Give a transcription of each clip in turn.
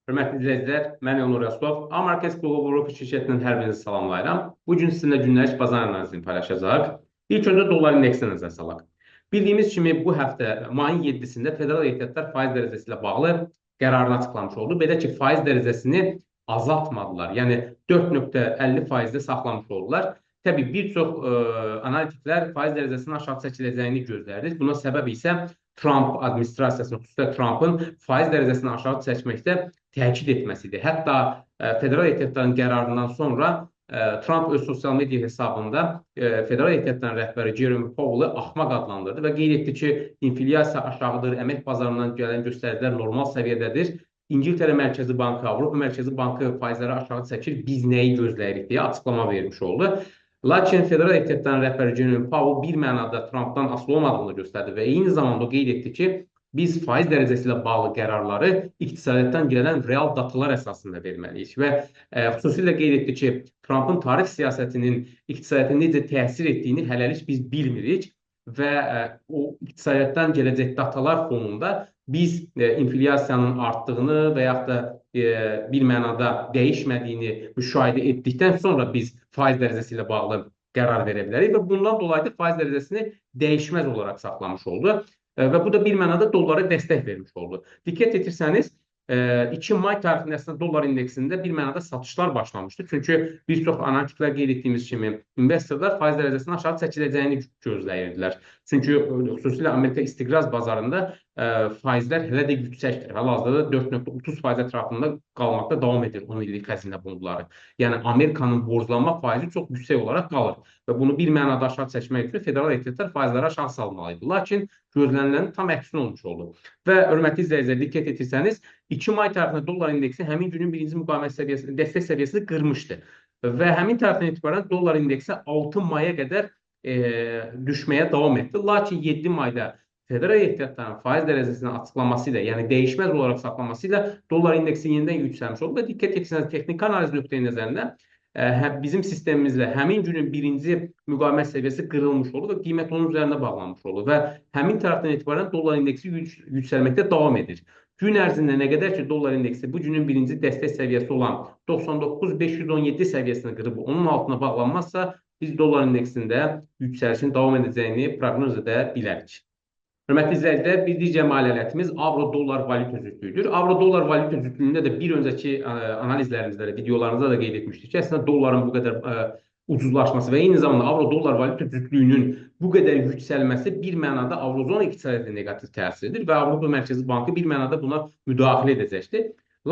Hörmətli izləyicilər, mən Elnur Yaslov. A-Markets Global Group şirkətinin hər birinizi salamlayıram. Bugün sizinlə günləlik bazar analizini paylaşacaq. İlk öncə dolar indeksinə nəzər salaq. Bildiyimiz kimi bu həftə mayın 7-sində Federal Ehtiyatlar faiz dərəcəsi ilə bağlı qərarını açıqlamış oldu. Belə ki, faiz dərəcəsini azaltmadılar. Yəni 4,50%-də saxlamış oldular. Təbii bir çox analitiklər faiz dərəcəsinin aşağı çəkiləcəyini gözləyirdi. Buna səbəb isə Trump administrasiyasının, xüsusilə Trumpın faiz dərəcəsini aşağı çəkməkdə təkid etməsidir. Hətta Federal Ehtiyatların qərarından sonra Trump öz sosial media hesabında Federal Ehtiyatların rəhbəri Jerome Powell-ı axmaq adlandırdı və qeyd etdi ki, inflyasiya aşağıdır, əmək bazarından gələn göstəricilər normal səviyyədədir. İngiltərə Mərkəzi Bankı, Avropa Mərkəzi Bankı faizləri aşağı çəkir, biz nəyi gözləyirik deyə açıqlama vermiş oldu. Lakin Federal Ehtiyatların rəhbəri Jerome Powell bir mənada Trumpdan asılı olmadığını göstərdi və eyni zamanda qeyd etdi ki, biz faiz dərəcəsi ilə bağlı qərarları iqtisadiyyatdan gələn real datalar əsasında verməliyik və xüsusilə qeyd etdi ki, Trumpın tarif siyasətinin iqtisadiyyata necə təsir etdiyini hələlik biz bilmirik və o iqtisadiyyatdan gələcək datalar fonunda biz inflyasiyanın artdığını və yaxud da bir mənada dəyişmədiyini müşahidə etdikdən sonra biz faiz dərəcəsi ilə bağlı qərar verə bilərik və bundan dolayı da faiz dərəcəsini dəyişməz olaraq saxlamış oldu. Və bu da bir mənada dollara dəstək vermiş oldu. Diqqət etirsəniz, 2 may tarixində əslində dollar indeksində bir mənada satışlar başlamışdı. Çünki bir çox analitiklər qeyd etdiyimiz kimi investorlar faiz dərəcəsinin aşağı çəkiləcəyini gözləyirdilər. Çünki xüsusilə Amerika istiqraz bazarında faizlər hələ də yüksəkdir. Hal-hazırda 4,30% ətrafında qalmaqda davam edir 10 illik xəzinə bonusları. Yəni Amerikanın borclanma faizi çox yüksək olaraq qalır və bunu bir mənada aşağı çəkmək üçün Federal Ehtiyatlar faizləri aşağı salmalıydı. Lakin gözlənilən tam əksinə olmuş oldu. Və hörmətli izləyicilər, diqqət etirsəniz, 2 may tarixində dollar indeksi həmin günün birinci müqavimət səviyyəsini, dəstək səviyyəsini qırmışdı. Və həmin tarixdən etibarən dollar indeksi 6 maya qədər düşməyə davam etdi. Lakin 7 mayda Federal Ehtiyatların faiz dərəcəsinin açıqlaması ilə, yəni dəyişməz olaraq saxlaması ilə dollar indeksi yenidən yüksəlmiş oldu və diqqət etsəniz, texniki analiz nöqteyi nəzərində bizim sistemimizlə həmin günün birinci müqavimət səviyyəsi qırılmış oldu və qiymət onun üzərində bağlanmış oldu və həmin tərəfdən etibarən dollar indeksi yüksəlməkdə davam edir. Gün ərzində nə qədər ki, dollar indeksi bu günün birinci dəstək səviyyəsi olan 99,517 səviyyəsini qırıb onun altına bağlanmazsa, biz dollar indeksində yüksəlişin davam edəcəyini proqnoz edə bilərik. Hörmətli izləyicilər, bir digər maliyyətimiz avro-dollar valyuta cütlüyüdür. Avro-dollar valyuta cütlüyündə də bir öncəki analizlərimizdə də, videolarımızda da qeyd etmişdik ki, əslində dolların bu qədər ucuzlaşması və eyni zamanda avro-dollar valyuta cütlüyünün bu qədər yüksəlməsi bir mənada avrozona iqtisadiyyatına neqativ təsirdir və Avropa Mərkəzi Bankı bir mənada buna müdaxilə edəcəkdir.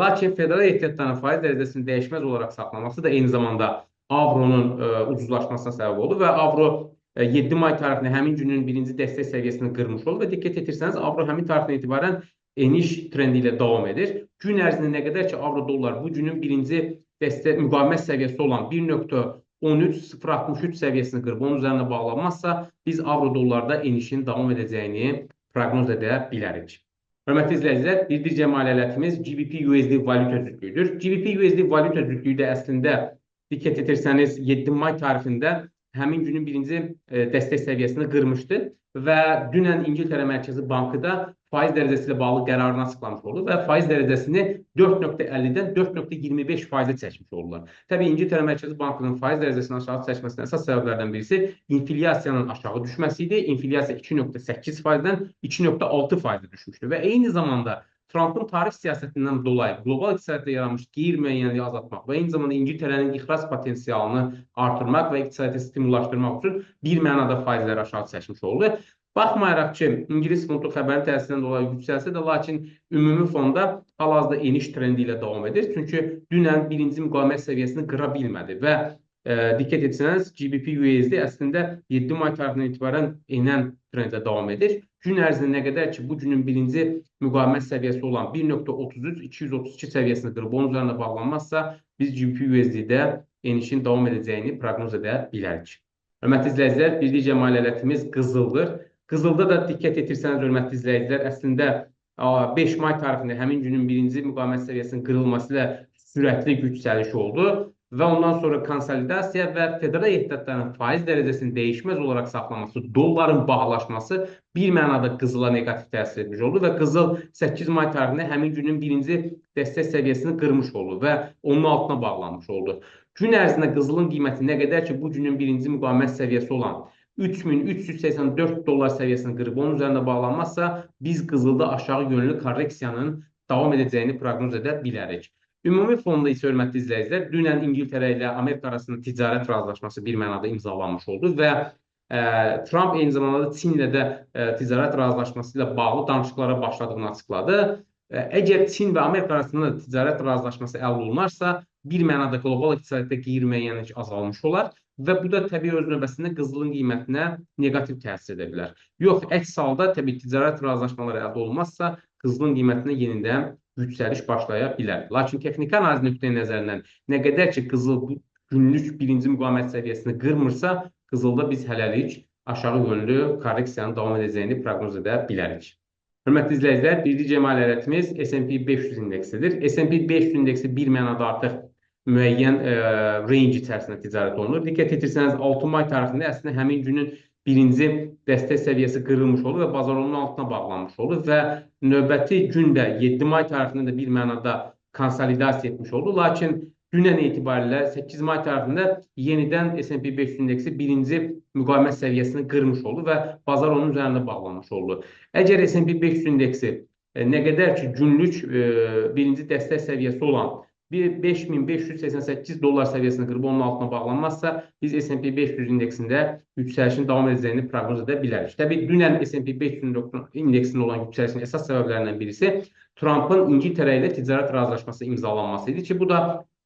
Lakin Federal Ehtiyatların faiz dərəcəsini dəyişməz olaraq saxlaması da eyni zamanda avronun ucuzlaşmasına səbəb oldu və avro 7 may tarixində həmin günün birinci dəstək səviyyəsini qırmış oldu və diqqət etirsəniz, avro həmin tarixdən etibarən eniş trendi ilə davam edir. Gün ərzində nə qədər ki, avro-dollar bu günün birinci dəstək müqavimət səviyyəsi olan 1,13063 səviyyəsini qırıb onun üzərində bağlanmazsa, biz avro-dollarda enişin davam edəcəyini proqnoz edə bilərik. Hörmətli izləyicilər, bir digər maliyyətimiz GBP-USD valyuta cütlüyüdür. GBP-USD valyuta cütlüyü də əslində diqqət etirsəniz 7 may tarixində həmin günün birinci dəstək səviyyəsini qırmışdı və dünən İngiltərə Mərkəzi Bankı da faiz dərəcəsi ilə bağlı qərarını açıqlamış oldu və faiz dərəcəsini 4,50-dən 4,25%-ə çəkmiş oldular. Təbii İngiltərə Mərkəzi Bankının faiz dərəcəsinin aşağı çəkməsinin əsas səbəblərdən birisi inflyasiyanın aşağı düşməsi idi. İnflyasiya 2,8%-dən 2,6%-ə düşmüşdü və eyni zamanda Trumpın tarif siyasətindən dolayı qlobal iqtisadiyyatda yaranmış qeyri-müəyyənliyi azaltmaq və eyni zamanda İngiltərənin ixrac potensialını artırmaq və iqtisadiyyatı stimullaşdırmaq üçün bir mənada faizləri aşağı çəkmiş oldu. Baxmayaraq ki, İngilis funtu xəbərin təsirindən dolayı yüksəlsə də, lakin ümumi fonda hal-hazırda eniş trendi ilə davam edir. Çünki dünən birinci müqavimət səviyyəsini qıra bilmədi və diqqət etsəniz, GBP-USD əslində 7 may tarixindən etibarən enən trendlə davam edir. Gün ərzində nə qədər ki, bu günün birinci müqavimət səviyyəsi olan 1,33-232 səviyyəsini qırıb onun üzərində bağlanmazsa, biz GBP-USD-də enişin davam edəcəyini proqnoz edə bilərik. Hörmətli izləyicilər, bir digər maliyyətimiz qızıldır. Qızılda da diqqət etirsəniz, hörmətli izləyicilər, əslində 5 may tarixində həmin günün birinci müqavimət səviyyəsinin qırılması ilə sürətli yüksəliş oldu və ondan sonra konsolidasiya və federal ehtiyatların faiz dərəcəsinin dəyişməz olaraq saxlaması, dolların bahalaşması bir mənada qızıla neqativ təsir etmiş oldu və qızıl 8 may tarixində həmin günün birinci dəstək səviyyəsini qırmış oldu və onun altına bağlanmış oldu. Gün ərzində qızılın qiyməti nə qədər ki, bu günün birinci müqavimət səviyyəsi olan 3384 dollar səviyyəsini qırıb onun üzərində bağlanmazsa, biz qızılda aşağı yönlü korreksiyanın davam edəcəyini proqnoz edə bilərik. Ümumi fonda isə, hörmətli izləyicilər, dünən İngiltərə ilə Amerika arasında ticarət razılaşması bir mənada imzalanmış oldu və Trump eyni zamanda Çinlə də ticarət razılaşması ilə bağlı danışıqlara başladığını açıqladı. Əgər Çin və Amerika arasında ticarət razılaşması əldə olunarsa, bir mənada qlobal iqtisadiyyatda qeyri-müəyyənlik azalmış olar və bu da təbii öz növbəsində qızılın qiymətinə neqativ təsir edə bilər. Yox, əks halda təbii ticarət razılaşmaları əldə olunmazsa, qızılın qiymətinə yenidən yüksəliş başlaya bilər. Lakin texniki analiz nöqteyi nəzərindən nə qədər ki, qızıl günlük birinci müqavimət səviyyəsini qırmırsa, qızılda biz hələlik aşağı yönlü korreksiyanın davam edəcəyini proqnoz edə bilərik. Hörmətli izləyicilər, birinci cəmiyyətimiz S&P 500 indeksidir. S&P 500 indeksi bir mənada artıq müəyyən range içərisində ticarət olunur. Diqqət etirsəniz, 6 may tarixində əslində həmin günün birinci dəstək səviyyəsi qırılmış oldu və bazar onun altına bağlanmış oldu və növbəti gündə 7 may tarixində də bir mənada konsolidasiya etmiş oldu. Lakin dünən etibarilə 8 may tarixində yenidən S&P 500 indeksi birinci müqavimət səviyyəsini qırmış oldu və bazar onun üzərində bağlanmış oldu. Əgər S&P 500 indeksi nə qədər ki, günlük birinci dəstək səviyyəsi olan 5588 dollar səviyyəsini qırıb onun altına bağlanmazsa, biz S&P 500 indeksində yüksəlişin davam edəcəyini proqnoz edə bilərik. Təbii, dünən S&P 500 indeksində olan yüksəlişin əsas səbəblərindən birisi Trump'ın İngiltərə ilə ticarət razılaşması imzalanması idi ki, bu da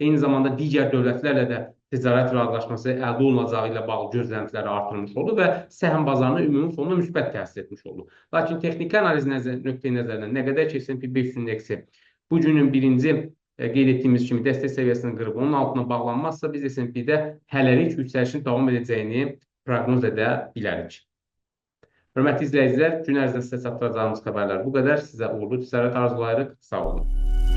eyni zamanda digər dövlətlərlə də ticarət razılaşması əldə olunacağı ilə bağlı gözləntiləri artırmış oldu və səhəm bazarına ümumi fonda müsbət təsir etmiş oldu. Lakin texniki analiz nöqteyi nəzərindən nə qədər ki, S&P 500 indeksi bu günün birinci qeyd etdiyimiz kimi dəstək səviyyəsini qırıb onun altına bağlanmazsa, biz S&P-də hələlik yüksəlişin davam edəcəyini proqnoz edə bilərik. Hörmətli izləyicilər, gün ərzində sizə çatdıracağımız xəbərlər bu qədər. Sizə uğurlu ticarət arzulayırıq. Sağ olun.